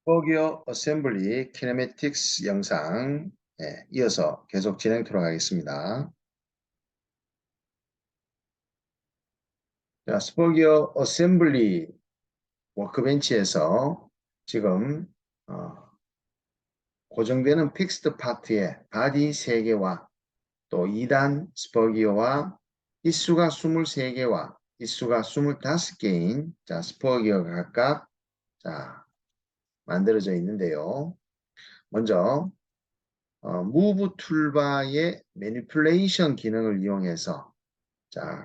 스포기어 어셈블리 키네매틱스 영상 이어서 계속 진행토록 하겠습니다. 자, 스포기어 어셈블리 워크벤치에서 지금 어, 고정되는 픽스드 파트의 바디 3개와 또 2단 스포기어와 입수가 23개와 입수가 25개인 스포기어가 각각 만들어져 있는데요. 먼저 무브 툴바의 매니플레이션 기능을 이용해서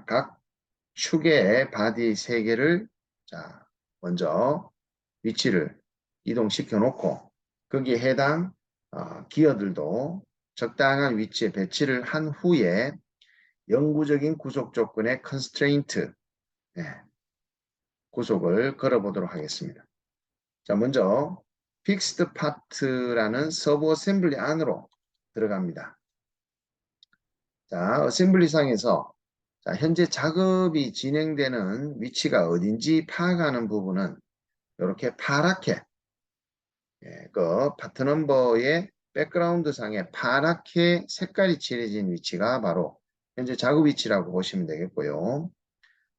각 축의 바디 3개를 먼저 위치를 이동시켜 놓고 거기에 해당 기어들도 적당한 위치에 배치를 한 후에 영구적인 구속 조건의 컨스트레인트 구속을 걸어보도록 하겠습니다. 자, 먼저 픽스드 파트라는 서브 어셈블리 안으로 들어갑니다. 자, 어셈블리상에서 현재 작업이 진행되는 위치가 어딘지 파악하는 부분은 이렇게 파랗게 그 파트 넘버의 백그라운드 상에 파랗게 색깔이 칠해진 위치가 바로 현재 작업 위치라고 보시면 되겠고요.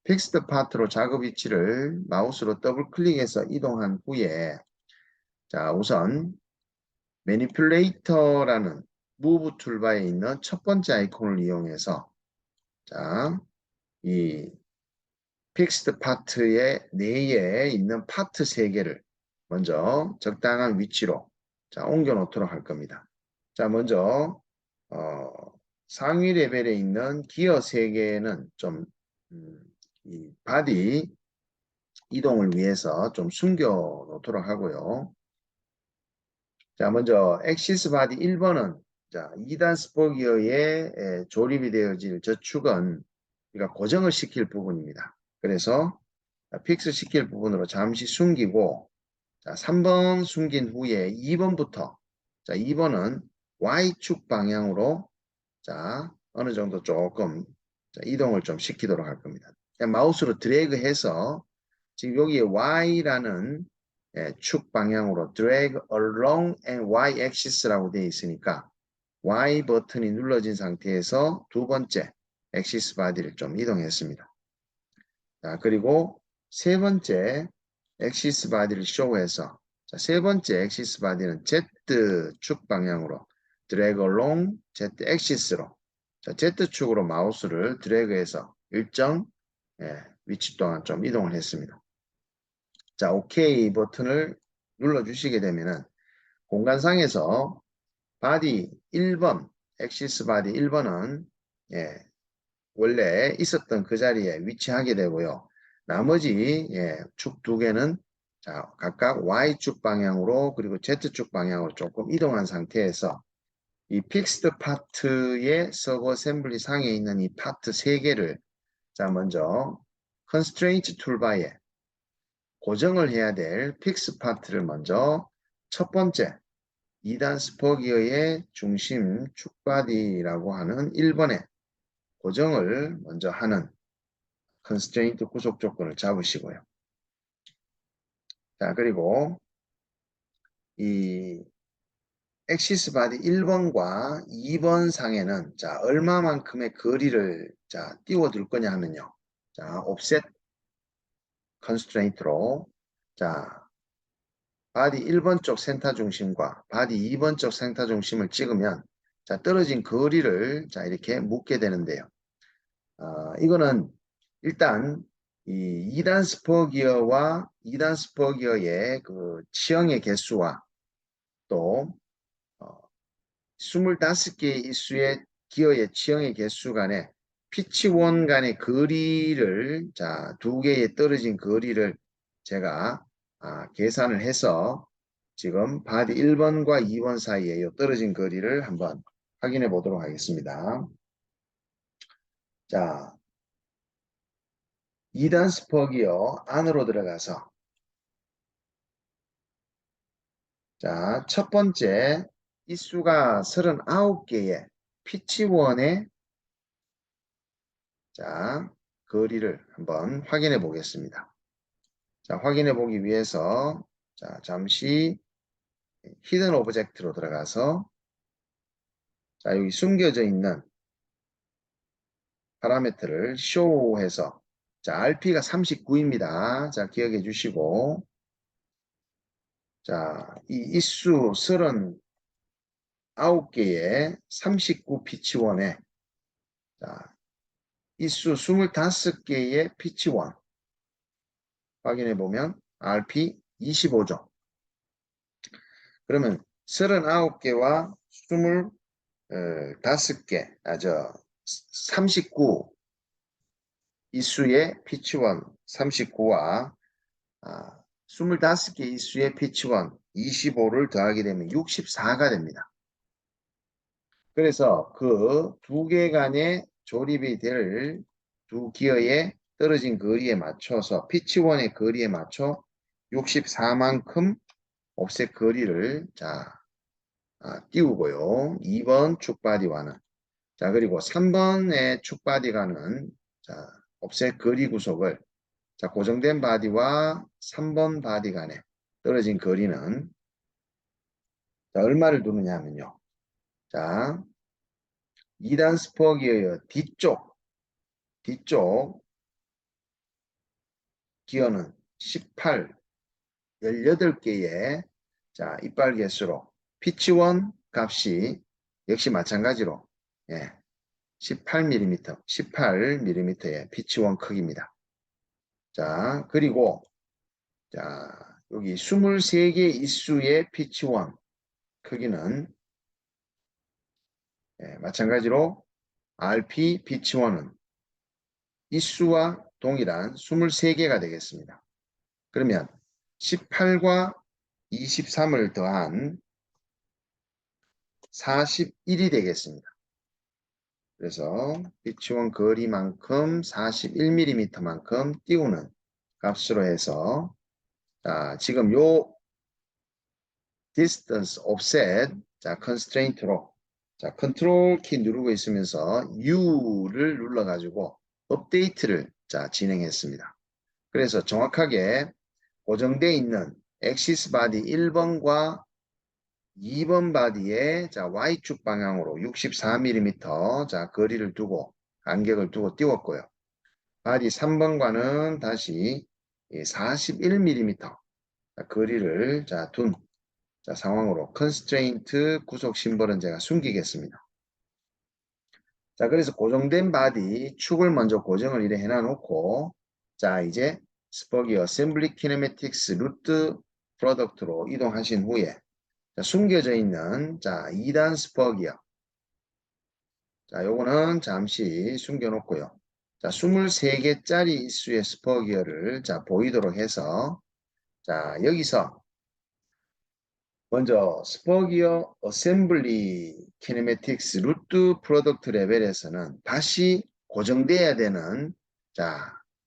픽스드 파트로 작업 위치를 마우스로 더블 클릭해서 이동한 후에 우선 매니플레이터라는 무브 툴바에 있는 첫 번째 아이콘을 이용해서 이 픽스드 파트의 내에 있는 파트 3개를 먼저 적당한 위치로 옮겨 놓도록 할 겁니다. 먼저 상위 레벨에 있는 기어 3개는 좀 이 바디 이동을 위해서 좀 숨겨 놓도록 하고요. 먼저 엑시스 바디 1번은 2단 스포기어에 조립이 되어질 저축은 우리가 고정을 시킬 부분입니다. 그래서 픽스 시킬 부분으로 잠시 숨기고 3번 숨긴 후에 2번부터 2번은 Y축 방향으로 어느 정도 조금 이동을 좀 시키도록 할 겁니다. 그냥 마우스로 드래그해서 지금 여기에 Y라는 축 방향으로 drag along and Y axis라고 되어 있으니까 Y 버튼이 눌러진 상태에서 두 번째 엑시스 바디를 좀 이동했습니다. 그리고 세 번째 엑시스 바디를 쇼해서 세 번째 엑시스 바디는 Z축 방향으로 드래그 along Z 엑시스로 Z축으로 마우스를 드래그해서 일정 위치 동안 좀 이동을 했습니다. OK 버튼을 눌러주시게 되면은 공간상에서 바디 1번, 엑시스 바디 1번은 원래 있었던 그 자리에 위치하게 되고요. 나머지 축 2개는 각각 Y축 방향으로 그리고 Z축 방향으로 조금 이동한 상태에서 이 픽스드 파트의 서브 어셈블리 상에 있는 이 파트 3개를 먼저 컨스트레인트 툴바에 고정을 해야 될 픽스 파트를 먼저 첫 번째 2단 스포기어의 중심 축바디라고 하는 1번에 고정을 먼저 하는 컨스트레인트 구속 조건을 잡으시고요. 그리고 이 엑시스 바디 1번과 2번 상에는 얼마만큼의 거리를 띄워둘 거냐 하면요. 옵셋 컨스트레인트로 바디 1번 쪽 센터 중심과 바디 2번 쪽 센터 중심을 찍으면 떨어진 거리를 이렇게 묶게 되는데요. 이거는 일단 이 2단 스포기어와 2단 스포기어의 그 치형의 개수와 또 25개의 일수의 기어의 치형의 개수 간의 피치원 간의 거리를 2개의 떨어진 거리를 제가 계산을 해서 지금 바디 1번과 2번 사이에 떨어진 거리를 한번 확인해 보도록 하겠습니다. 2단 스포기어 안으로 들어가서 첫 번째 이수가 39개의 피치원의 거리를 한번 확인해 보겠습니다. 확인해 보기 위해서 잠시 히든 오브젝트로 들어가서 자, 여기 숨겨져 있는 파라미터를 show해서 자, RP가 39입니다. 자, 기억해 주시고 자, 이 있수 39개의 39 피치원에 자, 있수 25개의 피치원 확인해 보면 RP 25죠. 그러면 39개와 25개, 39 이수의 피치원 39와 25개 이수의 피치원 25를 더하게 되면 64가 됩니다. 그래서 그 두 개 간의 조립이 될 두 기어의 떨어진 거리에 맞춰서 피치원의 거리에 맞춰 64만큼 옵셋 거리를 띄우고요. 2번 축바디와는 자 그리고 3번의 축바디가는 옵셋 거리 구속을 고정된 바디와 3번 바디 간에 떨어진 거리는 얼마를 두느냐 하면요. 자 2단 스포기어의 뒤쪽 기어는 18, 18개의 이빨 개수로 피치원 값이 역시 마찬가지로 18mm의 피치원 크기입니다. 자, 그리고 여기 23개 이수의 피치원 크기는 마찬가지로 RP 피치원은 이수와 동일한 23개가 되겠습니다. 그러면 18과 23을 더한 41이 되겠습니다. 그래서 피치원 거리만큼 41mm만큼 띄우는 값으로 해서 지금 요 distance offset constraint로 컨트롤 키 누르고 있으면서 U를 눌러 가지고 업데이트를 진행했습니다. 그래서 정확하게 고정되어 있는 엑시스 바디 1번과 2번 바디의 Y축 방향으로 64mm 거리를 두고 간격을 두고 띄웠고요. 바디 3번과는 다시 41mm 거리를 둔 상황으로 컨스트레인트 구속 심벌은 제가 숨기겠습니다. 그래서 고정된 바디 축을 먼저 고정을 이래 해놔놓고 이제 스포기 어셈블리 키네매틱스 루트 프로덕트로 이동하신 후에 숨겨져 있는 2단 스포기어 요거는 잠시 숨겨놓고요. 23개짜리 이수의 스포기어를 보이도록 해서 여기서 먼저 스포기어 어셈블리 키네매틱스 루트 프로덕트 레벨에서는 다시 고정돼야 되는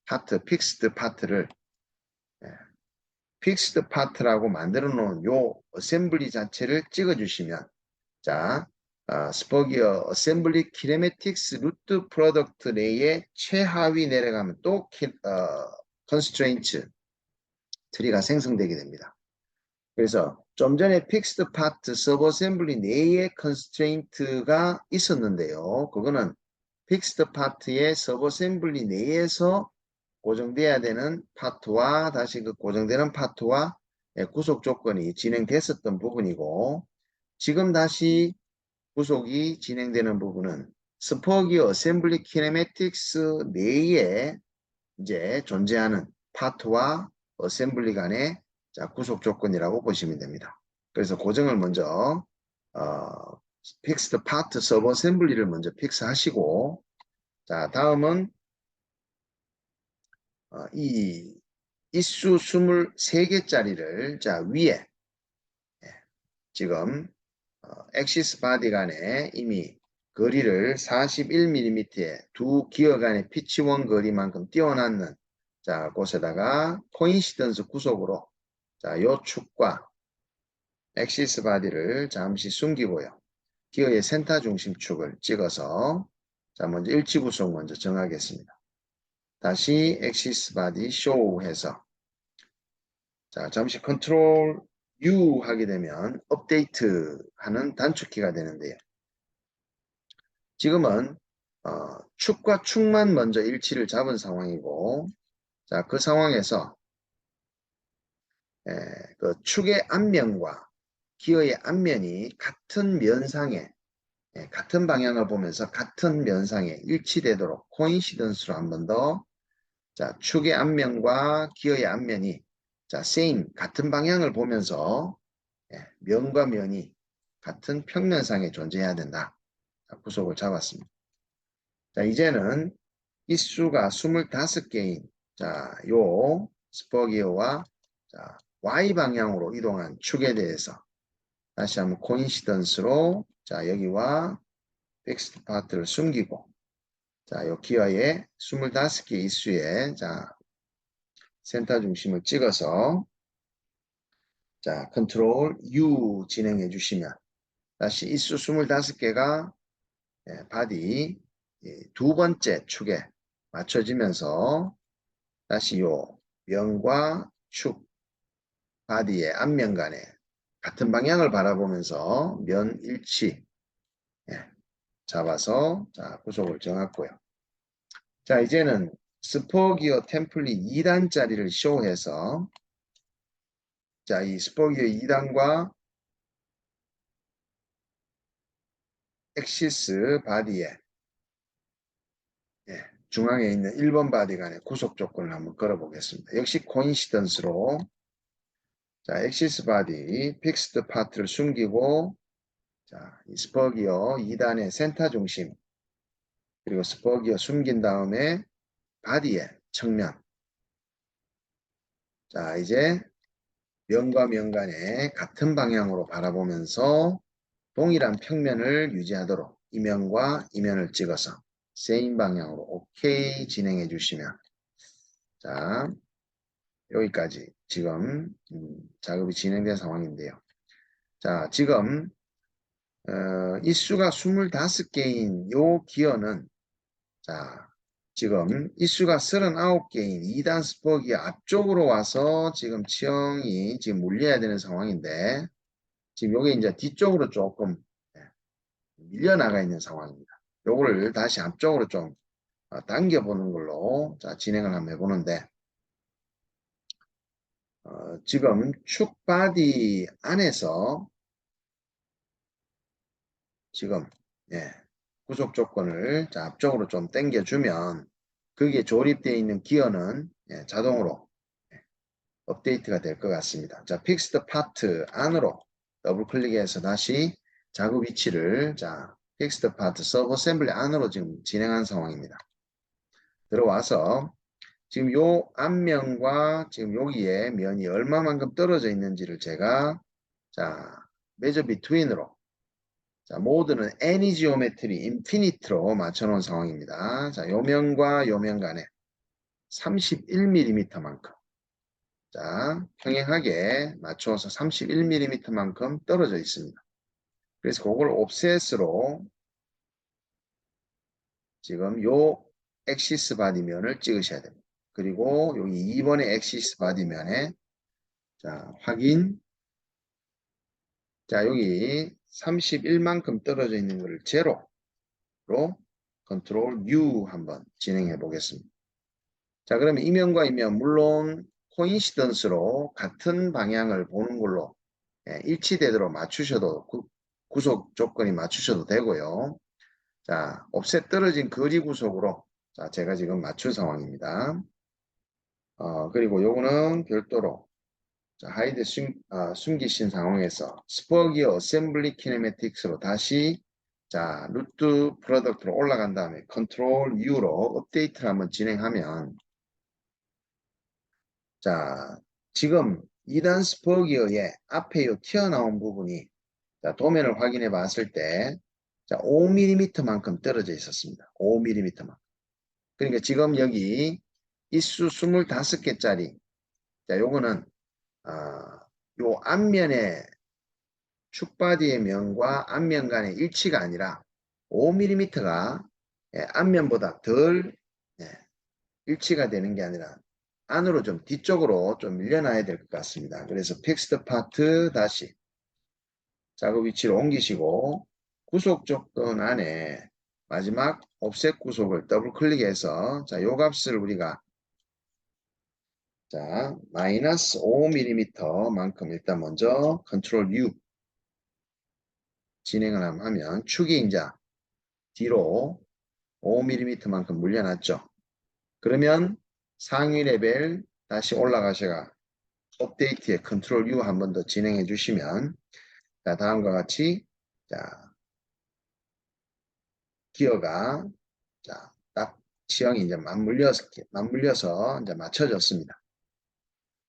파트, 픽스드 파트를 픽스드 파트라고 만들어 놓은 요 어셈블리 자체를 찍어 주시면 스포기어 어셈블리 키네매틱스 루트 프로덕트 내에 최하위 내려가면 또 컨스트레인트 트리가 생성되게 됩니다. 그래서 좀 전에 픽스드 파트 서브 어셈블리 내에 컨스트레인트가 있었는데요. 그거는 픽스드 파트의 서브 어셈블리 내에서 고정돼야 되는 파트와 다시 그 고정되는 파트와 구속 조건이 진행됐었던 부분이고 지금 다시 구속이 진행되는 부분은 스포기어 어셈블리 키네매틱스 내에 이제 존재하는 파트와 어셈블리 간의 구속 조건이라고 보시면 됩니다. 그래서 고정을 먼저 픽스드 파트 서브 어셈블리를 먼저 픽스하시고 다음은 이 이수 23개짜리를 위에 지금 엑시스 바디 간에 이미 거리를 41mm의 두 기어 간의 피치원 거리만큼 띄워놨는 곳에다가 코인시던스 구속으로 요 축과 엑시스 바디를 잠시 숨기고요. 기어의 센터 중심축을 찍어서 먼저 일치 구속 먼저 정하겠습니다. 다시 엑시스 바디 쇼 해서 잠시 컨트롤 U 하게 되면 업데이트 하는 단축키가 되는데요. 지금은 축과 축만 먼저 일치를 잡은 상황이고, 자, 그 상황에서 그 축의 앞면과 기어의 앞면이 같은 면상에 같은 방향을 보면서 같은 면상에 일치되도록 코인시던스로 한 번 더, 자, 축의 앞면과 기어의 앞면이 자, same 같은 방향을 보면서 면과 면이 같은 평면상에 존재해야 된다. 자, 구속을 잡았습니다. 자, 이제는 이 수가 25개인 자, 요 스포기어와 자, Y 방향으로 이동한 축에 대해서 다시 한번 코인시던스로 자, 여기와 텍스트 파트를 숨기고 자, 요 기어의 25개 이수에 자, 센터 중심을 찍어서 자, 컨트롤 U 진행해 주시면 다시 이수 25개가 바디 두 번째 축에 맞춰지면서 다시 요 면과 축 바디의 앞면 간에 같은 방향을 바라보면서 면 일치 잡아서 자, 구속을 정했고요. 자, 이제는 스포기어 템플릿 2단짜리를 쇼해서 자, 이 스포기어 2단과 엑시스 바디에 중앙에 있는 1번 바디 간의 구속 조건을 한번 걸어보겠습니다. 역시 코인시던스로 자, 엑시스 바디 픽스드 파트를 숨기고 자, 이 스포기어 2단의 센터 중심 그리고 스포기어 숨긴 다음에 바디의 측면 자, 이제 면과 면 간에 같은 방향으로 바라보면서 동일한 평면을 유지하도록 이면과 이면을 찍어서 세임 방향으로 OK 진행해 주시면 자 여기까지 지금 작업이 진행된 상황인데요. 자 지금 이수가 25개인 요 기어는 자 지금 이수가 39개인 2단 스포기 앞쪽으로 와서 지금 치형이 지금 물려야 되는 상황인데 지금 요게 이제 뒤쪽으로 조금 밀려나가 있는 상황입니다. 요거를 다시 앞쪽으로 좀 당겨보는 걸로 자, 진행을 한번 해보는데 지금 축 바디 안에서 지금 구속 조건을 자, 앞쪽으로 좀 당겨주면 거기에 조립되어 있는 기어는 자동으로 업데이트가 될 것 같습니다. 자, 픽스드 파트 안으로 더블 클릭해서 다시 작업 위치를 자, 픽스드 파트 서브 어셈블리 안으로 지금 진행한 상황입니다. 들어와서 지금 요 앞면과 지금 여기에 면이 얼마만큼 떨어져 있는지를 제가 자 measure between으로 자 모드는 any geometry infinite로 맞춰 놓은 상황입니다. 자 요 면과 요 면 간에 31mm만큼 자 평행하게 맞춰서 31mm만큼 떨어져 있습니다. 그래서 그걸 옵셋으로 지금 요 엑시스 바디면을 찍으셔야 됩니다. 그리고 여기 2번의 엑시스 바디면에 자, 확인. 자, 여기 31만큼 떨어져 있는 것을 제로로 컨트롤 U 한번 진행해 보겠습니다. 자, 그러면 이면과 이면 물론 코인시던스로 같은 방향을 보는 걸로 일치되도록 맞추셔도 구속 조건이 맞추셔도 되고요. 자, 옵셋 떨어진 거리 구속으로 자, 제가 지금 맞춘 상황입니다. 그리고 요거는 별도로 자, 하이드 숨기신 상황에서 스포기어 어셈블리 키네매틱스로 다시 자, 루트 프로덕트로 올라간 다음에 컨트롤 U로 업데이트를 한번 진행하면 자, 지금 2단 스포기어의 앞에 요 튀어나온 부분이 자, 도면을 확인해 봤을 때 자, 5mm만큼 떨어져 있었습니다. 5mm만큼. 그러니까 지금 여기 이수 25개짜리 자, 요거는 요 앞면에 축바디의 면과 앞면 간의 일치가 아니라 5mm가 앞면보다 덜 일치가 되는 게 아니라 안으로 좀 뒤쪽으로 좀 밀려나야 될 것 같습니다. 그래서 픽스드 파트 다시 작업 위치를 옮기시고 구속 조건 안에 마지막 옵셋 구속을 더블 클릭해서 자, 요 값을 우리가 자, 마이너스 5mm 만큼 일단 먼저 컨트롤 U 진행을 하면 축이 이제 뒤로 5mm 만큼 물려놨죠. 그러면 상위 레벨 다시 올라가셔가 업데이트에 컨트롤 U 한 번 더 진행해 주시면 자, 다음과 같이 자, 기어가 자, 딱 지형이 이제 맞물려서 이제 맞춰졌습니다.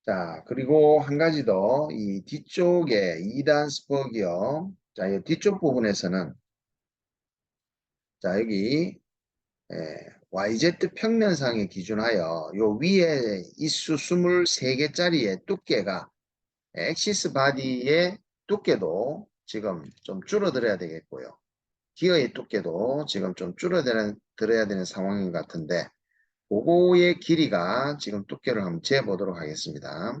자, 그리고 한 가지 더, 이 뒤쪽에 2단 스포 기어, 자, 이 뒤쪽 부분에서는, 자, 여기, YZ 평면상에 기준하여 요 위에 이수 23개짜리의 두께가 엑시스 바디의 두께도 지금 좀 줄어들어야 되겠고요. 기어의 두께도 지금 좀 줄어들어야 되는 상황인 것 같은데, 그거의 길이가 지금 두께를 한번 재보도록 하겠습니다.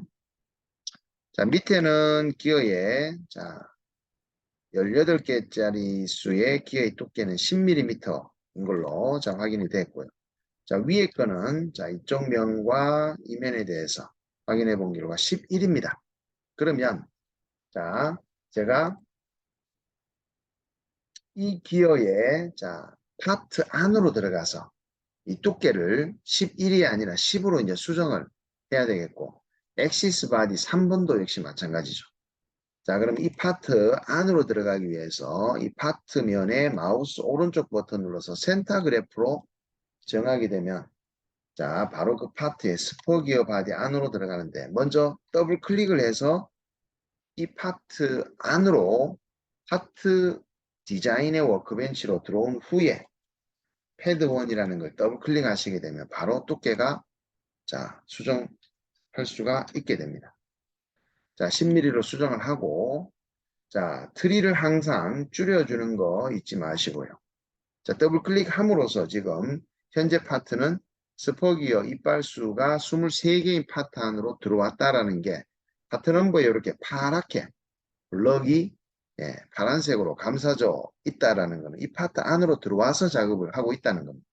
자, 밑에는 기어의, 자, 18개짜리 수의 기어의 두께는 10mm인 걸로 자, 확인이 됐고요. 자, 위에 거는 자, 이쪽 면과 이면에 대해서 확인해 본 결과 11입니다. 그러면 자, 제가 이 기어의 자, 파트 안으로 들어가서 이 두께를 11이 아니라 10으로 이제 수정을 해야 되겠고, 엑시스 바디 3번도 역시 마찬가지죠. 자, 그럼 이 파트 안으로 들어가기 위해서 이 파트 면에 마우스 오른쪽 버튼 눌러서 센터 그래프로 정하게 되면 자, 바로 그 파트의 스포 기어 바디 안으로 들어가는데 먼저 더블 클릭을 해서 이 파트 안으로 파트 디자인의 워크벤치로 들어온 후에 패드 1이라는 걸 더블 클릭하시게 되면 바로 두께가 자, 수정할 수가 있게 됩니다. 자, 10mm로 수정을 하고 자, 트리를 항상 줄여주는 거 잊지 마시고요. 자, 더블 클릭함으로써 지금 현재 파트는 스포기어 이빨수가 23개인 파트 안으로 들어왔다라는 게 파트 넘버에 이렇게 파랗게 블럭이 파란색으로 감싸져 있다라는 거는 이 파트 안으로 들어와서 작업을 하고 있다는 겁니다.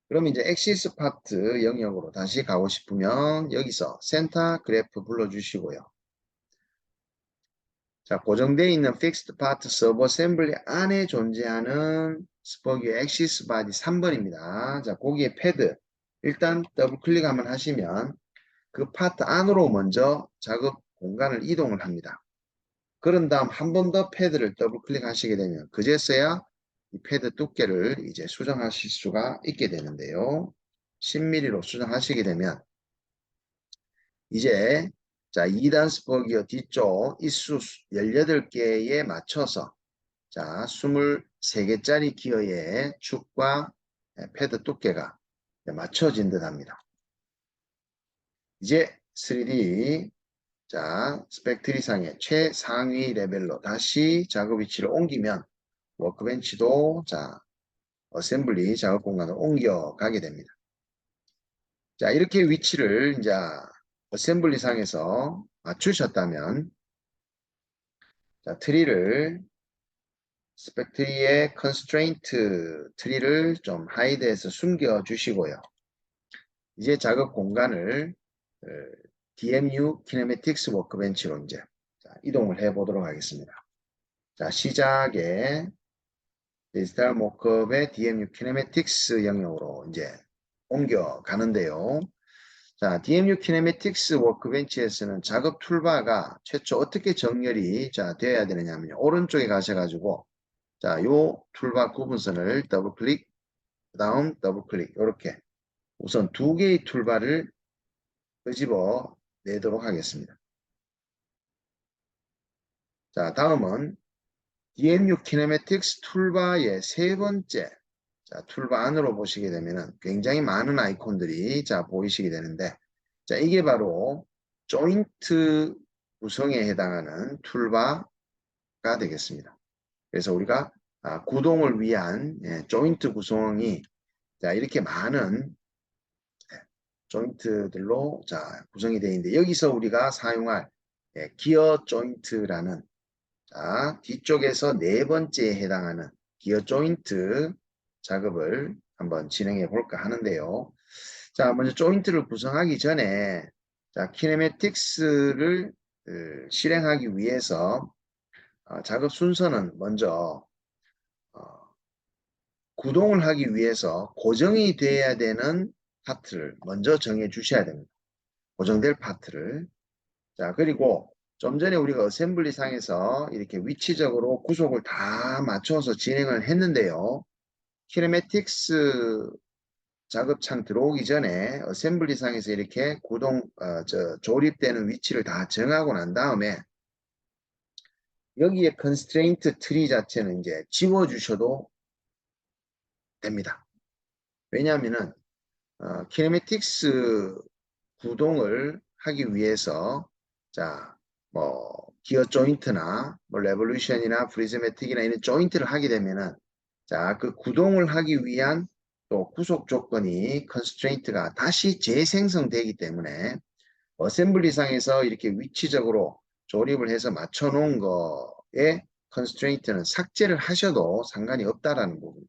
그럼 이제 엑시스 파트 영역으로 다시 가고 싶으면 여기서 센터 그래프 불러주시고요. 자, 고정되어 있는 Fixed Part Sub Assembly 안에 존재하는 스포기 엑시스 바디 3번입니다. 자, 거기에 패드 일단 더블 클릭 한번 하시면 그 파트 안으로 먼저 작업 공간을 이동을 합니다. 그런 다음 한 번 더 패드를 더블 클릭하시게 되면 그제서야 이 패드 두께를 이제 수정하실 수가 있게 되는데요. 10mm로 수정하시게 되면 이제 자 2단 스포기어 뒤쪽 이수 18개에 맞춰서 자 23개짜리 기어의 축과 패드 두께가 맞춰진 듯 합니다. 이제 3D 자 스펙트리상의 최상위 레벨로 다시 작업 위치를 옮기면 워크벤치도 자 어셈블리 작업 공간을 옮겨가게 됩니다. 자 이렇게 위치를 이제 어셈블리 상에서 맞추셨다면 자 트리를 스펙트리의 컨스트레인트 트리를 좀 하이드해서 숨겨 주시고요. 이제 작업 공간을 DMU 키네매틱스 워크벤치로 이제 이동을 해 보도록 하겠습니다. 자, 시작에 디지털 모컵의 DMU 키네매틱스 영역으로 이제 옮겨 가는데요. 자, DMU 키네매틱스 워크벤치에서는 작업 툴바가 최초 어떻게 정렬이 되어야 되느냐 하면 오른쪽에 가셔가지고 자, 요 툴바 구분선을 더블 클릭, 그 다음 더블 클릭 이렇게 우선 두 개의 툴바를 끄집어 내도록 하겠습니다. 자, 다음은 DMU 키네매틱스 툴바의 세 번째 자, 툴바 안으로 보시게 되면은 굉장히 많은 아이콘들이 보이시게 되는데 자, 이게 바로 조인트 구성에 해당하는 툴바가 되겠습니다. 그래서 우리가 구동을 위한 조인트 구성이 자, 이렇게 많은 조인트들로 자, 구성이 되어 있는데 여기서 우리가 사용할 기어 조인트라는 자, 뒤쪽에서 네 번째에 해당하는 기어 조인트 작업을 한번 진행해 볼까 하는데요. 자, 먼저 조인트를 구성하기 전에 자, 키네매틱스를 실행하기 위해서 작업 순서는 먼저 어, 구동을 하기 위해서 고정이 돼야 되는 파트를 먼저 정해 주셔야 됩니다. 고정될 파트를. 자, 그리고 좀 전에 우리가 어셈블리 상에서 이렇게 위치적으로 구속을 다 맞춰서 진행을 했는데요. 키네매틱스 작업창 들어오기 전에 어셈블리 상에서 이렇게 조립되는 위치를 다 정하고 난 다음에 여기에 컨스트레인트 트리 자체는 이제 지워주셔도 됩니다. 왜냐하면은 키네매틱스 구동을 하기 위해서 자, 뭐 기어 조인트나 뭐 레볼루션이나 프리즈매틱이나 이런 조인트를 하게 되면은 자, 그 구동을 하기 위한 또 구속 조건이 컨스트레인트가 다시 재생성되기 때문에 어셈블리상에서 이렇게 위치적으로 조립을 해서 맞춰 놓은 거에 컨스트레인트는 삭제를 하셔도 상관이 없다라는 부분.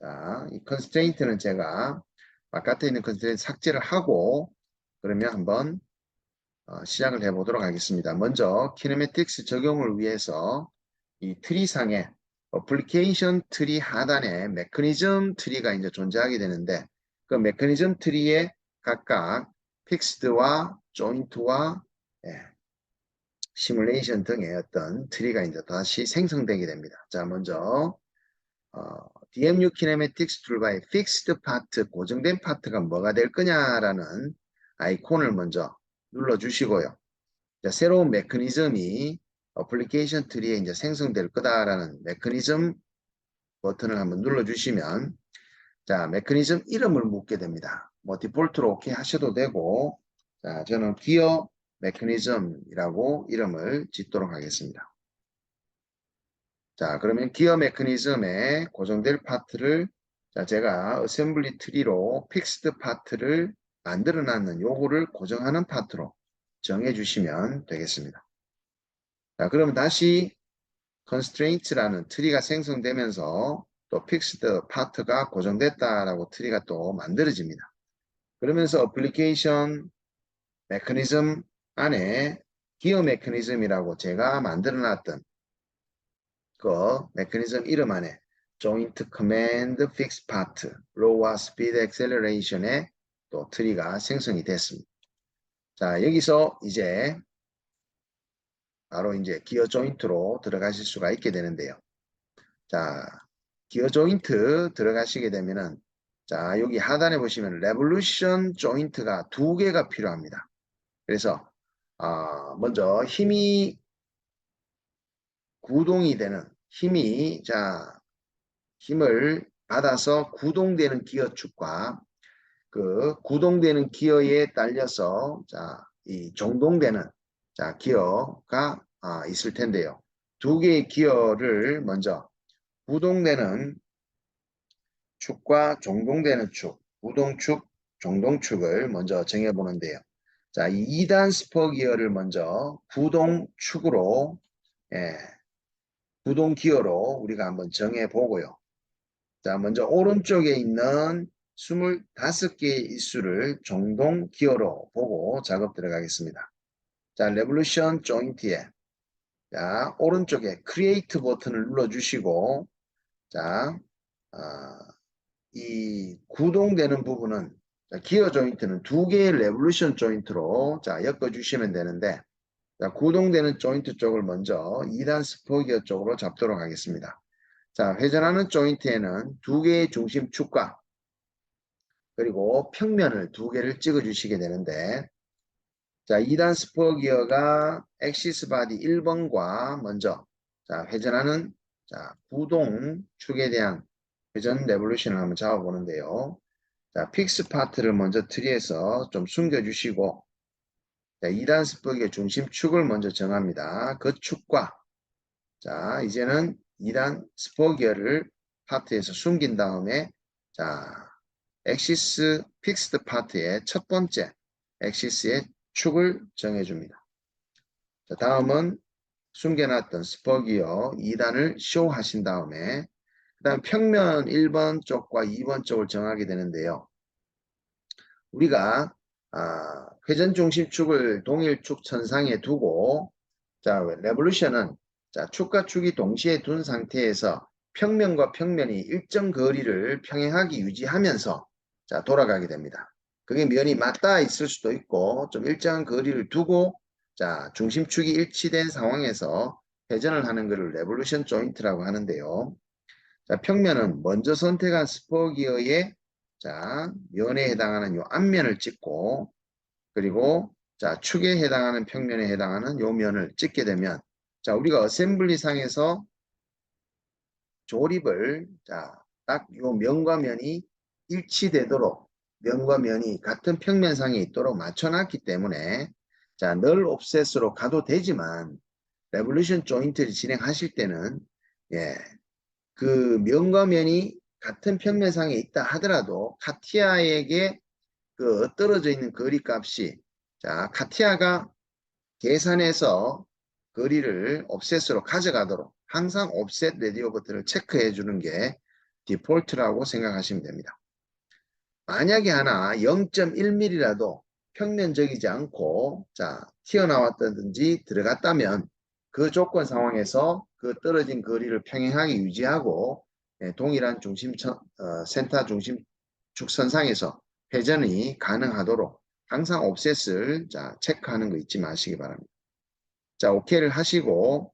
자, 이 컨스트레인트는 제가 바깥에 있는 컨스트레인트 삭제를 하고 그러면 한번 시작을 해보도록 하겠습니다. 먼저 키네매틱스 적용을 위해서 이 트리상에 어플리케이션 트리 하단에 메커니즘 트리가 이제 존재하게 되는데 그 메커니즘 트리에 각각 픽스드와 조인트와 시뮬레이션 등의 어떤 트리가 이제 다시 생성되게 됩니다. 자, 먼저 DMU 키네매틱스 툴바의 픽스드 파트, 고정된 파트가 뭐가 될 거냐라는 아이콘을 먼저 눌러주시고요. 자, 새로운 메커니즘이 어플리케이션 트리에 이제 생성될 거다라는 메커니즘 버튼을 한번 눌러주시면 자, 메커니즘 이름을 묻게 됩니다. 뭐 디폴트로 오케이 하셔도 되고 자, 저는 기어 메커니즘이라고 이름을 짓도록 하겠습니다. 자, 그러면 기어 메커니즘에 고정될 파트를 자, 제가 어셈블리 트리로 픽스드 파트를 만들어 놨는 요거를 고정하는 파트로 정해 주시면 되겠습니다. 자, 그러면 다시 constraints라는 트리가 생성되면서 또 픽스드 파트가 고정됐다라고 트리가 또 만들어집니다. 그러면서 어플리케이션 메커니즘 안에 기어 메커니즘이라고 제가 만들어 놨던 그 메커니즘 이름 안에 joint command fix part, row와 speed acceleration의 또 트리가 생성이 됐습니다. 자, 여기서 이제 바로 이제 기어 조인트로 들어가실 수가 있게 되는데요. 자, 기어 조인트 들어가시게 되면은 자, 여기 하단에 보시면 레볼루션 조인트가 두 개가 필요합니다. 그래서 먼저 힘이 구동이 되는 힘을 받아서 구동되는 기어축과 그 구동되는 기어에 딸려서 자, 이 종동되는 자, 기어가 있을 텐데요. 두 개의 기어를 먼저 구동되는 축과 종동되는 축, 구동축, 종동축을 먼저 정해보는데요. 자, 이 2단 스포 기어를 먼저 구동축으로 구동 기어로 우리가 한번 정해보고요. 자, 먼저 오른쪽에 있는 25개의 일수를 종동 기어로 보고 작업 들어가겠습니다. 자, 레볼루션 조인트에 자, 오른쪽에 크리에이트 버튼을 눌러주시고 자, 이 구동되는 부분은 자, 기어 조인트는 두 개의 레볼루션 조인트로 자, 엮어주시면 되는데 자, 구동되는 조인트 쪽을 먼저 2단 스포 기어 쪽으로 잡도록 하겠습니다. 자, 회전하는 조인트에는 두 개의 중심축과 그리고 평면을 두 개를 찍어 주시게 되는데 자, 2단 스포 기어가 엑시스 바디 1번과 먼저 자, 회전하는 자, 구동 축에 대한 회전 레볼루션을 한번 잡아 보는데요. 자, 픽스 파트를 먼저 트리에서 좀 숨겨 주시고 자, 2단 스포 기어 중심축을 먼저 정합니다. 그 축과 자, 이제는 2단 스포 기어를 파트에서 숨긴 다음에 자, 엑시스 픽스드 파트의 첫 번째 엑시스의 축을 정해줍니다. 자, 다음은 숨겨놨던 스퍼기어 2단을 쇼하신 다음에 그 다음 평면 1번 쪽과 2번 쪽을 정하게 되는데요. 우리가 회전 중심축을 동일 축 천상에 두고 자, 레볼루션은 자, 축과 축이 동시에 둔 상태에서 평면과 평면이 일정 거리를 평행하게 유지하면서 자, 돌아가게 됩니다. 그게 면이 맞닿아 있을 수도 있고 좀 일정한 거리를 두고 자, 중심축이 일치된 상황에서 회전을 하는 것을 레볼루션 조인트라고 하는데요. 자, 평면은 먼저 선택한 스포기어의 자, 면에 해당하는 요 앞면을 찍고 그리고 자, 축에 해당하는 평면에 해당하는 요 면을 찍게 되면 자, 우리가 어셈블리 상에서 조립을 자, 딱 요 면과 면이 일치되도록 면과 면이 같은 평면상에 있도록 맞춰놨기 때문에 자, 널 옵셋으로 가도 되지만 레볼루션 조인트를 진행하실 때는 예, 그 면과 면이 같은 평면상에 있다 하더라도 카티아에게 그 떨어져 있는 거리 값이 자, 카티아가 계산해서 거리를 옵셋으로 가져가도록 항상 옵셋 레디오 버튼을 체크해 주는 게 디폴트라고 생각하시면 됩니다. 만약에 하나 0.1mm라도 평면적이지 않고 자 튀어나왔다든지 들어갔다면 그 조건 상황에서 그 떨어진 거리를 평행하게 유지하고 동일한 센터 중심 축선상에서 회전이 가능하도록 항상 옵셋을 자 체크하는 거 잊지 마시기 바랍니다. 자, 오케이를 하시고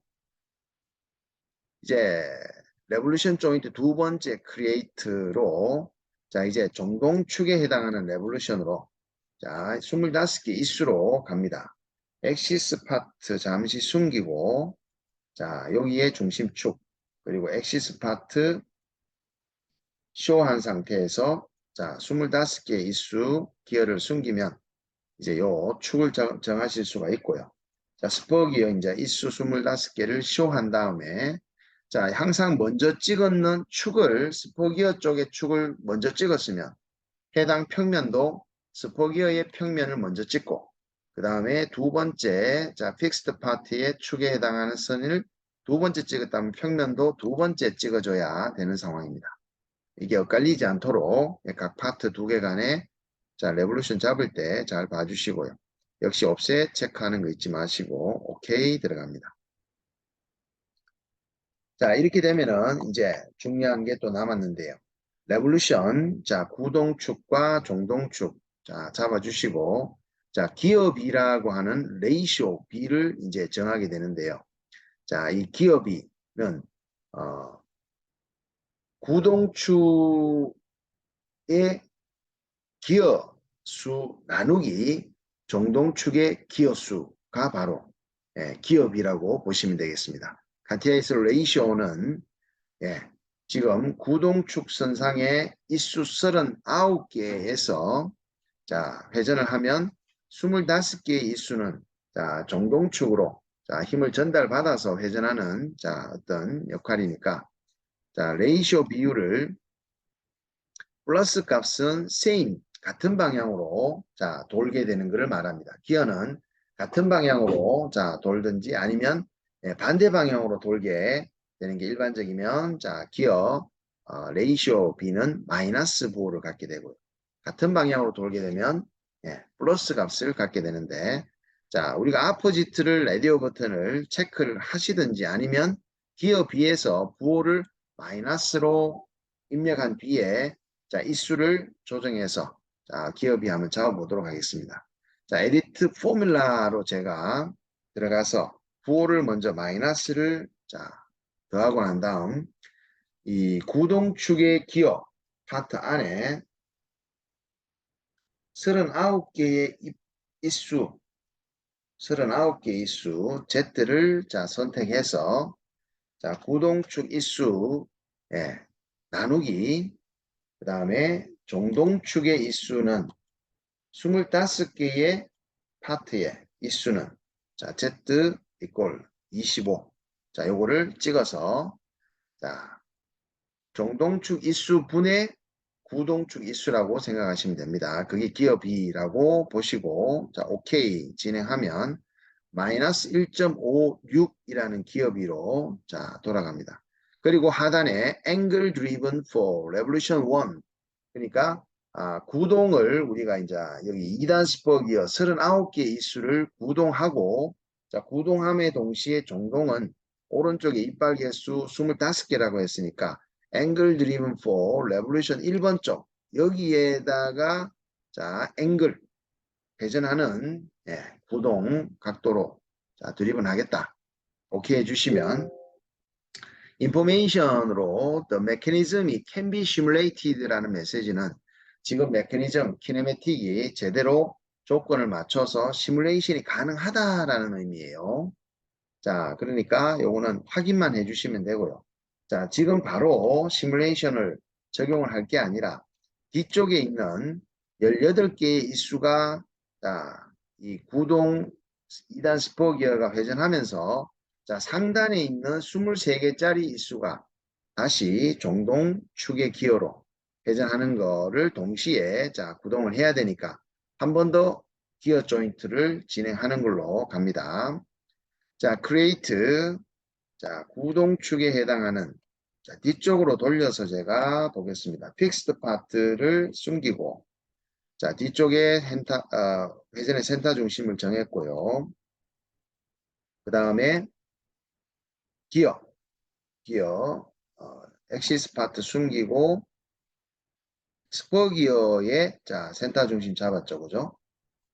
이제 레볼루션 조인트 두 번째 크리에이트로 자, 이제 정동축에 해당하는 레볼루션으로 자, 25개 이수로 갑니다. 엑시스 파트 잠시 숨기고 자, 여기에 중심축 그리고 엑시스 파트 쇼한 상태에서 자, 25개 이수 기어를 숨기면 이제 요 축을 정하실 수가 있고요. 자, 스포기어 이제 이수 25개를 쇼한 다음에 자, 항상 먼저 찍었는 축을 스포기어 쪽의 축을 먼저 찍었으면 해당 평면도 스포기어의 평면을 먼저 찍고 그 다음에 두 번째 자, 픽스드 파트의 축에 해당하는 선을 두 번째 찍었다면 평면도 두 번째 찍어줘야 되는 상황입니다. 이게 엇갈리지 않도록 각 파트 두 개 간에 자, 레볼루션 잡을 때 잘 봐주시고요. 역시 옵셋 체크하는 거 잊지 마시고 오케이 들어갑니다. 자, 이렇게 되면은 이제 중요한 게 또 남았는데요. 레볼루션 자, 구동축과 종동축 자, 잡아주시고 자, 기어 B라고 하는 레이쇼 B를 이제 정하게 되는데요. 자, 이 기어 B는 구동축의 기어 수 나누기 종동축의 기어 수가 바로 기업이라고 보시면 되겠습니다. 카티아이스 레이시오는 지금 구동축선상의 이수 39개에서 자, 회전을 하면 25개의 이수는 자, 종동축으로 자, 힘을 전달받아서 회전하는 자, 어떤 역할이니까 자, 레이시오 비율을 플러스 값은 same 같은 방향으로 자 돌게 되는 것을 말합니다. 기어는 같은 방향으로 자 돌든지 아니면 반대 방향으로 돌게 되는 게 일반적이면 자 기어 레이시오 B는 마이너스 부호를 갖게 되고요. 같은 방향으로 돌게 되면 플러스 값을 갖게 되는데 자 우리가 아포지트를 레디오 버튼을 체크를 하시든지 아니면 기어 B에서 부호를 마이너스로 입력한 뒤에 자, 이 수를 조정해서 자, 기업이 한번 잡아보도록 하겠습니다. 자, 에디트 포뮬라로 제가 들어가서 부호를 먼저 마이너스를 자, 더하고 난 다음 이 구동축의 기업 파트 안에 39개의 이수 39개 이수 Z를 자, 선택해서 자, 구동축 이수 나누기 그 다음에 종동축의 이수는 25개의 파트의 이수는 자 Z 이꼴 25. 자 요거를 찍어서 자 종동축 이수 분의 구동축 이수라고 생각하시면 됩니다. 그게 기어 B라고 보시고 자, 오케이 진행하면 마이너스 1.56이라는 기어 B로 자, 돌아갑니다. 그리고 하단에 angle driven for revolution 1 그러니까 구동을 우리가 이제 여기 2단 스포기어 39개 이수를 구동하고 자, 구동함에 동시에 종동은 오른쪽에 이빨 개수 25개라고 했으니까 angle driven for revolution 1번 쪽 여기에다가 자, angle 회전하는 구동 각도로 자, 드리븐 하겠다. 오케이 해주시면 인포메이션으로 the mechanism이 can be simulated라는 메시지는 지금 메커니즘, 키네매틱이 제대로 조건을 맞춰서 시뮬레이션이 가능하다라는 의미예요. 자, 그러니까 요거는 확인만 해주시면 되고요. 자, 지금 바로 시뮬레이션을 적용을 할 게 아니라 뒤쪽에 있는 18개의 이수가 자, 이 구동 2단 스포기어가 회전하면서 자, 상단에 있는 23개짜리 이수가 다시 종동 축의 기어로 회전하는 거를 동시에 자, 구동을 해야 되니까 한 번 더 기어 조인트를 진행하는 걸로 갑니다. 자, create 자, 구동축에 해당하는 자, 뒤쪽으로 돌려서 제가 보겠습니다. 픽스드 파트를 숨기고 자, 뒤쪽에 회전의 센터 중심을 정했고요. 그 다음에 기어 엑시스 파트 숨기고 스포 기어의 자, 센터 중심 잡았죠. 그죠?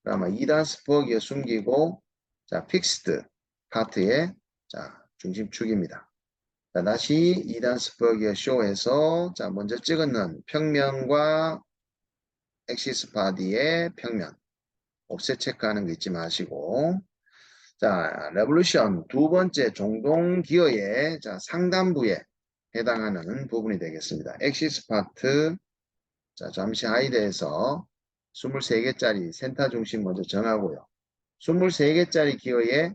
그러면 2단 스포 기어 숨기고 자, 픽스드 파트의 자, 중심축입니다. 자, 다시 2단 스포 기어 쇼에서 자, 먼저 찍었는 평면과 엑시스 바디의 평면 옵셋 체크하는 거 잊지 마시고 자, 레볼루션 두 번째 종동 기어의 자, 상단부에 해당하는 부분이 되겠습니다. 엑시스 파트 자, 잠시 하이드에서 23개짜리 센터 중심 먼저 정하고요. 23개짜리 기어의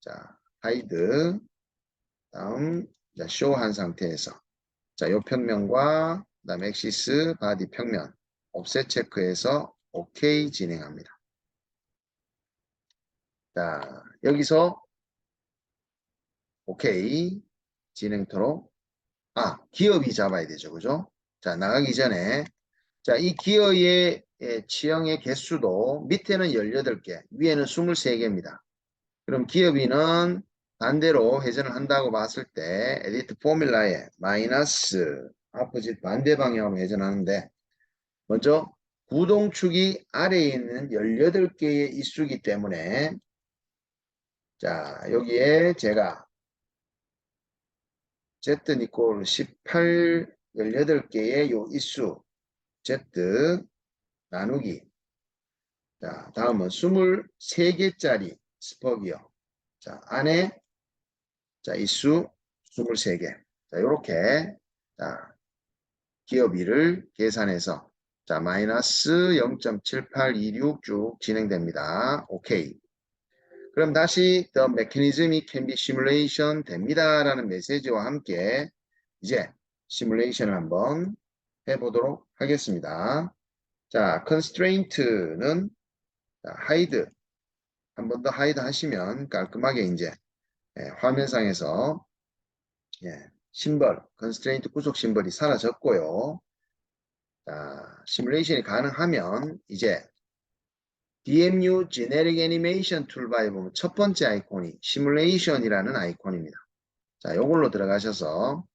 자, 하이드 다음 자, 쇼한 상태에서 자, 요 평면과 그다음 엑시스 바디 평면 옵셋 체크해서 오케이 진행합니다. 자, 여기서 오케이 진행토록 기업이 잡아야 되죠. 그죠? 자, 나가기 전에 자, 이 기어의 치형의 개수도 밑에는 18개, 위에는 23개입니다. 그럼 기업이는 반대로 회전을 한다고 봤을 때 에디트 포뮬라에 마이너스 아포짓 반대 방향으로 회전하는데 먼저 구동축이 아래에 있는 18개의 이수기 때문에 자, 여기에 제가 Z 이꼴 18 18개의 요 이수 Z 나누기 자, 다음은 23개짜리 스퍼기어 자, 안에 자, 이수 23개 자, 요렇게 자, 기어비를 계산해서 자, 마이너스 0.7826 쭉 진행됩니다. 오케이. 그럼 다시 the mechanism can be simulation 됩니다. 라는 메시지와 함께 이제 시뮬레이션을 한번 해보도록 하겠습니다. 자, constraint는 hide 한 번 더 hide 하시면 깔끔하게 이제 화면상에서 심벌, constraint 구속 심벌이 사라졌고요. 자, 시뮬레이션이 가능하면 이제 DMU Generic Animation 툴바에 보면 첫 번째 아이콘이 시뮬레이션이라는 아이콘입니다. 자, 요걸로 들어가셔서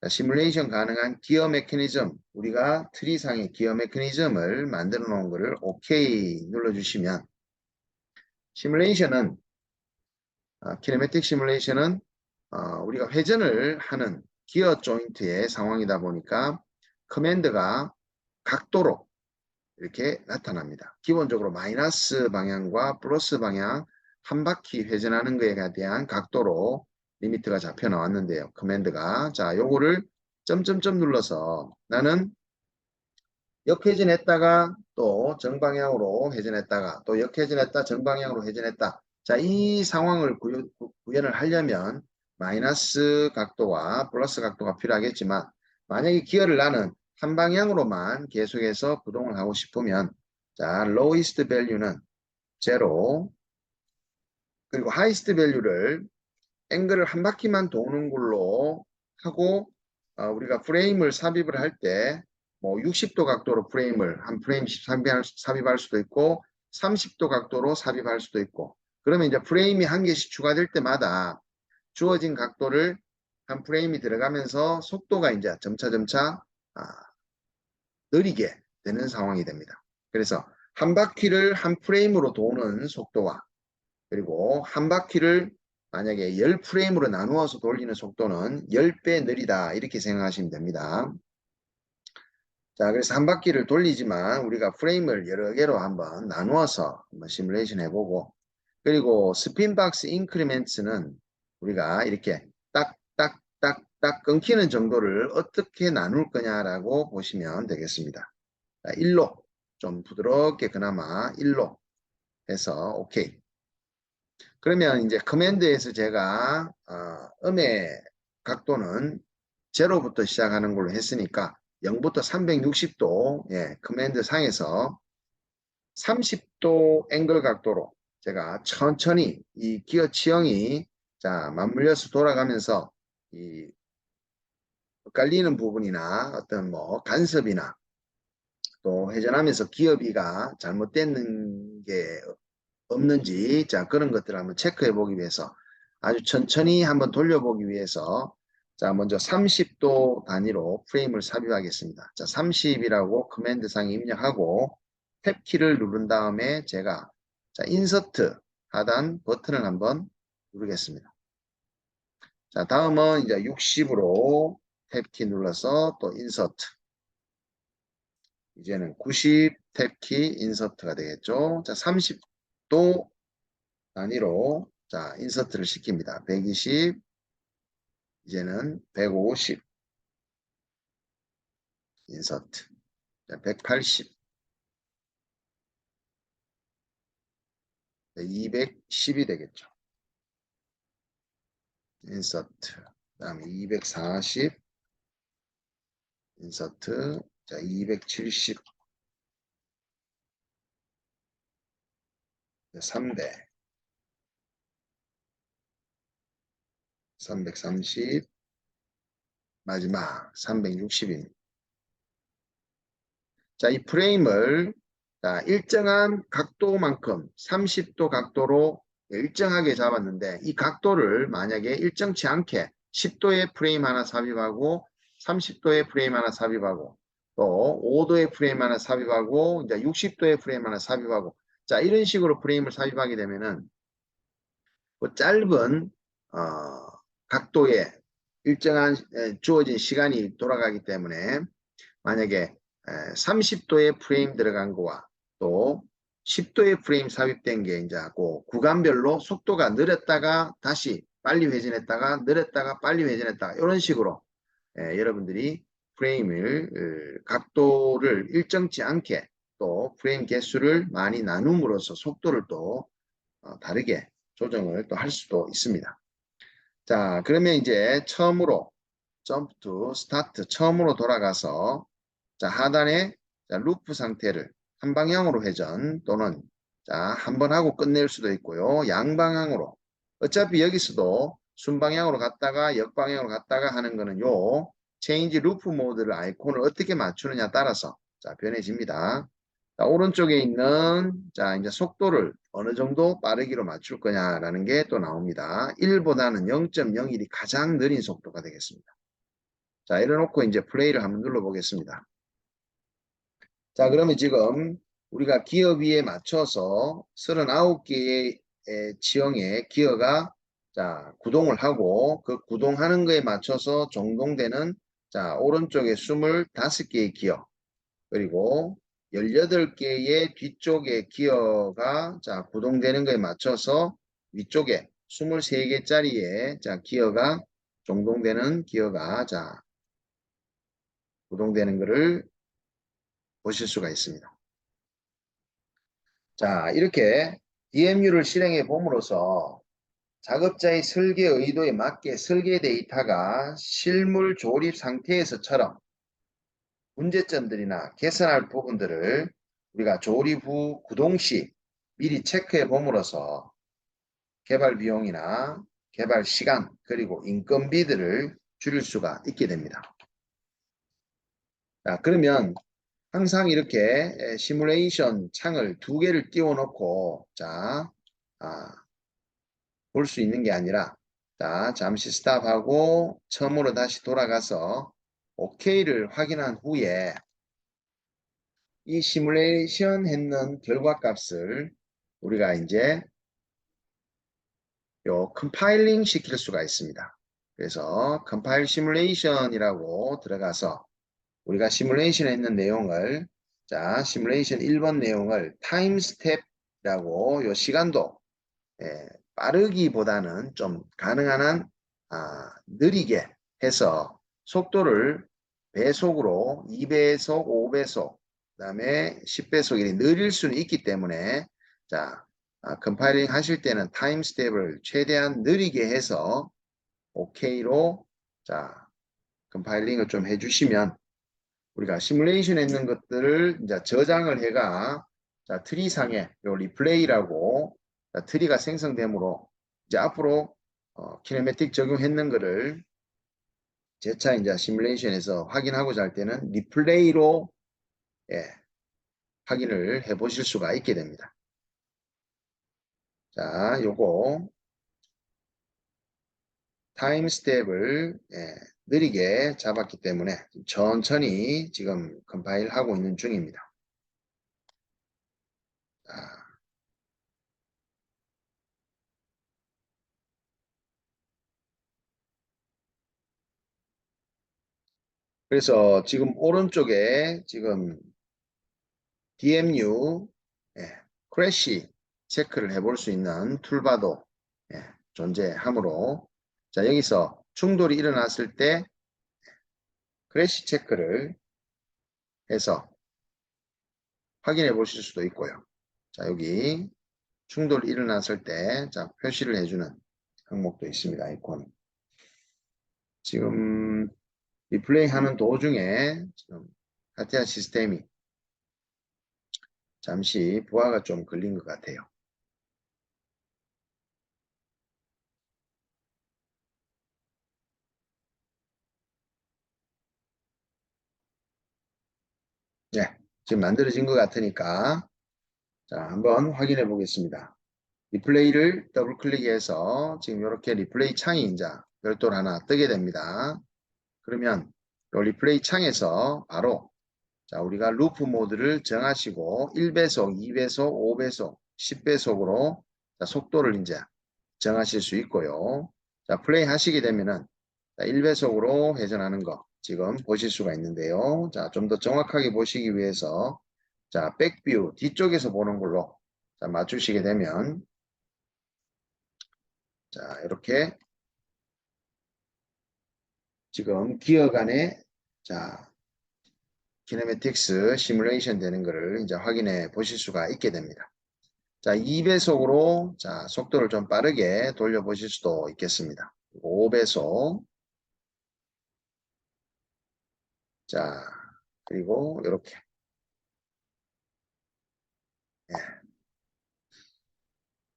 자, 시뮬레이션 가능한 기어 메커니즘 우리가 트리상의 기어 메커니즘을 만들어 놓은 것을 OK 눌러주시면 시뮬레이션은 키네매틱 시뮬레이션은 우리가 회전을 하는 기어 조인트의 상황이다 보니까 커맨드가 각도로 이렇게 나타납니다. 기본적으로 마이너스 방향과 플러스 방향 한 바퀴 회전하는 것에 대한 각도로 리미트가 잡혀 나왔는데요. 커맨드가 자, 요거를 점점점 눌러서 나는 역회전했다가 또 정방향으로 회전했다가 또 역회전했다 정방향으로 회전했다. 자, 이 상황을 구현을 하려면 마이너스 각도와 플러스 각도가 필요하겠지만 만약에 기어를 나는 한 방향으로만 계속해서 구동을 하고 싶으면 자, lowest value는 0, 그리고 highest value를 앵글을 한 바퀴만 도는 걸로 하고 우리가 프레임을 삽입을 할 때 뭐 60도 각도로 프레임을 한 프레임씩 삽입할 수도 있고 30도 각도로 삽입할 수도 있고 그러면 이제 프레임이 한 개씩 추가될 때마다 주어진 각도를 한 프레임이 들어가면서 속도가 이제 점차 느리게 되는 상황이 됩니다. 그래서 한 바퀴를 한 프레임으로 도는 속도와 그리고 한 바퀴를 만약에 10프레임으로 나누어서 돌리는 속도는 10배 느리다 이렇게 생각하시면 됩니다. 자, 그래서 한 바퀴를 돌리지만 우리가 프레임을 여러 개로 한번 나누어서 한번 시뮬레이션 해보고 그리고 스핀박스 인크리멘트는 우리가 이렇게 딱 끊기는 정도를 어떻게 나눌 거냐라고 보시면 되겠습니다. 자, 1로 좀 부드럽게 그나마 1로 해서 오케이. 그러면 이제 커맨드에서 제가 음의 각도는 0부터 시작하는 걸로 했으니까 0부터 360도 예, 커맨드 상에서 30도 앵글 각도로 제가 천천히 이 기어 치형이 자 맞물려서 돌아가면서 이 엇갈리는 부분이나 어떤 뭐 간섭이나 또 회전하면서 기어비가 잘못되는 게 없는지 자 그런 것들을 한번 체크해 보기 위해서 아주 천천히 한번 돌려보기 위해서 자 먼저 30도 단위로 프레임을 삽입하겠습니다. 자 30이라고 커맨드상에 입력하고 탭키를 누른 다음에 제가 자 인서트 하단 버튼을 한번 누르겠습니다. 자 다음은 이제 60으로 탭키 눌러서 또 인서트 이제는 90 탭키 인서트가 되겠죠. 자 30도 단위로 자 인서트를 시킵니다. 120 이제는 150 인서트 자, 180 210이 되겠죠. 인서트 그 다음에 240 인서트 자 270 300 330 마지막 360입니다. 자, 이 프레임을 자, 일정한 각도만큼 30도 각도로 일정하게 잡았는데 이 각도를 만약에 일정치 않게 10도의 프레임 하나 삽입하고 30도의 프레임 하나 삽입하고 또 5도의 프레임 하나 삽입하고 이제 60도의 프레임 하나 삽입하고 자 이런 식으로 프레임을 삽입하게 되면은 그 짧은 각도에 일정한 주어진 시간이 돌아가기 때문에 만약에 30도의 프레임 들어간 거와 또 10도의 프레임 삽입된 게 이제 그 구간별로 속도가 느렸다가 다시 빨리 회전했다가 느렸다가 빨리 회전했다가 이런 식으로 여러분들이 프레임을 각도를 일정치 않게 또 프레임 개수를 많이 나눔으로써 속도를 또 다르게 조정을 또 할 수도 있습니다. 자, 그러면 이제 처음으로 점프 투 스타트 처음으로 돌아가서 자, 하단에 자, 루프 상태를 한 방향으로 회전 또는 자, 한 번 하고 끝낼 수도 있고요. 양방향으로. 어차피 여기서도 순방향으로 갔다가 역방향으로 갔다가 하는 거는 요 체인지 루프 모드를 아이콘을 어떻게 맞추느냐 따라서 자, 변해집니다. 자, 오른쪽에 있는 자, 이제 속도를 어느 정도 빠르기로 맞출 거냐라는 게 또 나옵니다. 1보다는 0.01이 가장 느린 속도가 되겠습니다. 자, 이래놓고 이제 플레이를 한번 눌러보겠습니다. 자, 그러면 지금 우리가 기어 위에 맞춰서 39개의 지형의 기어가 자, 구동을 하고 그 구동하는 거에 맞춰서 종동되는 자, 오른쪽에 25개의 기어 그리고 18개의 뒤쪽의 기어가 자, 구동되는 거에 맞춰서 위쪽에 23개짜리의 자, 기어가 종동되는 기어가 자, 구동되는 것을 보실 수가 있습니다. 자, 이렇게 DMU를 실행해 봄으로써 작업자의 설계 의도에 맞게 설계 데이터가 실물 조립 상태에서처럼 문제점들이나 개선할 부분들을 우리가 조립 후 구동 시 미리 체크해 봄으로써 개발 비용이나 개발 시간 그리고 인건비들을 줄일 수가 있게 됩니다. 자, 그러면 항상 이렇게 시뮬레이션 창을 두 개를 띄워 놓고 자, 볼 수 있는 게 아니라 자, 잠시 스탑하고 처음으로 다시 돌아가서 OK를 확인한 후에 이 시뮬레이션 했는 결과값을 우리가 이제 요 컴파일링 시킬 수가 있습니다. 그래서 컴파일 시뮬레이션이라고 들어가서 우리가 시뮬레이션 했는 내용을 자, 시뮬레이션 1번 내용을 타임 스텝이라고 요 시간도 빠르기보다는 좀 가능한 한 느리게 해서 속도를 배속으로 2배속, 5배속, 그 다음에 10배속 이렇게 느릴 수는 있기 때문에 자, 컴파일링 하실 때는 타임 스텝을 최대한 느리게 해서 OK로 자, 컴파일링을 좀 해주시면 우리가 시뮬레이션 했는 것들을 이제 저장을 해가 자, 트리상에 요 리플레이라고 자, 트리가 생성되므로 이제 앞으로 키네매틱 적용했는 거를 재차 이제 시뮬레이션에서 확인하고자 할 때는 리플레이로 확인을 해 보실 수가 있게 됩니다. 자, 요거 타임 스텝을 느리게 잡았기 때문에 천천히 지금 컴파일 하고 있는 중입니다. 자, 그래서 지금 오른쪽에 지금 DMU 크래시 체크를 해볼 수 있는 툴바도 존재하므로 자, 여기서 충돌이 일어났을 때 크래시 체크를 해서 확인해 보실 수도 있고요. 자, 여기 충돌이 일어났을 때 자, 표시를 해주는 항목도 있습니다. 아이콘. 지금 리플레이 하는 도중에 지금 카티아 시스템이 잠시 부하가 좀 걸린 것 같아요. 네, 지금 만들어진 것 같으니까 자, 한번 확인해 보겠습니다. 리플레이를 더블 클릭해서 지금 이렇게 리플레이 창이 이제 별도로 하나 뜨게 됩니다. 그러면 이 리플레이 창에서 바로 자, 우리가 루프 모드를 정하시고 1배속, 2배속, 5배속, 10배속으로 자, 속도를 이제 정하실 수 있고요. 자, 플레이 하시게 되면은 1배속으로 회전하는 거 지금 보실 수가 있는데요. 자, 좀 더 정확하게 보시기 위해서 자, 백뷰 뒤쪽에서 보는 걸로 자, 맞추시게 되면 자, 이렇게 지금 기어 간에 자, 키네매틱스 시뮬레이션 되는 것을 이제 확인해 보실 수가 있게 됩니다. 자, 2배속으로 자, 속도를 좀 빠르게 돌려 보실 수도 있겠습니다. 5배속. 자, 그리고 이렇게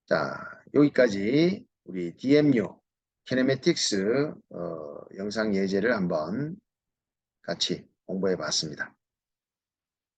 자, 여기까지 우리 DMU 키네매틱스 영상 예제를 한번 같이 공부해 봤습니다.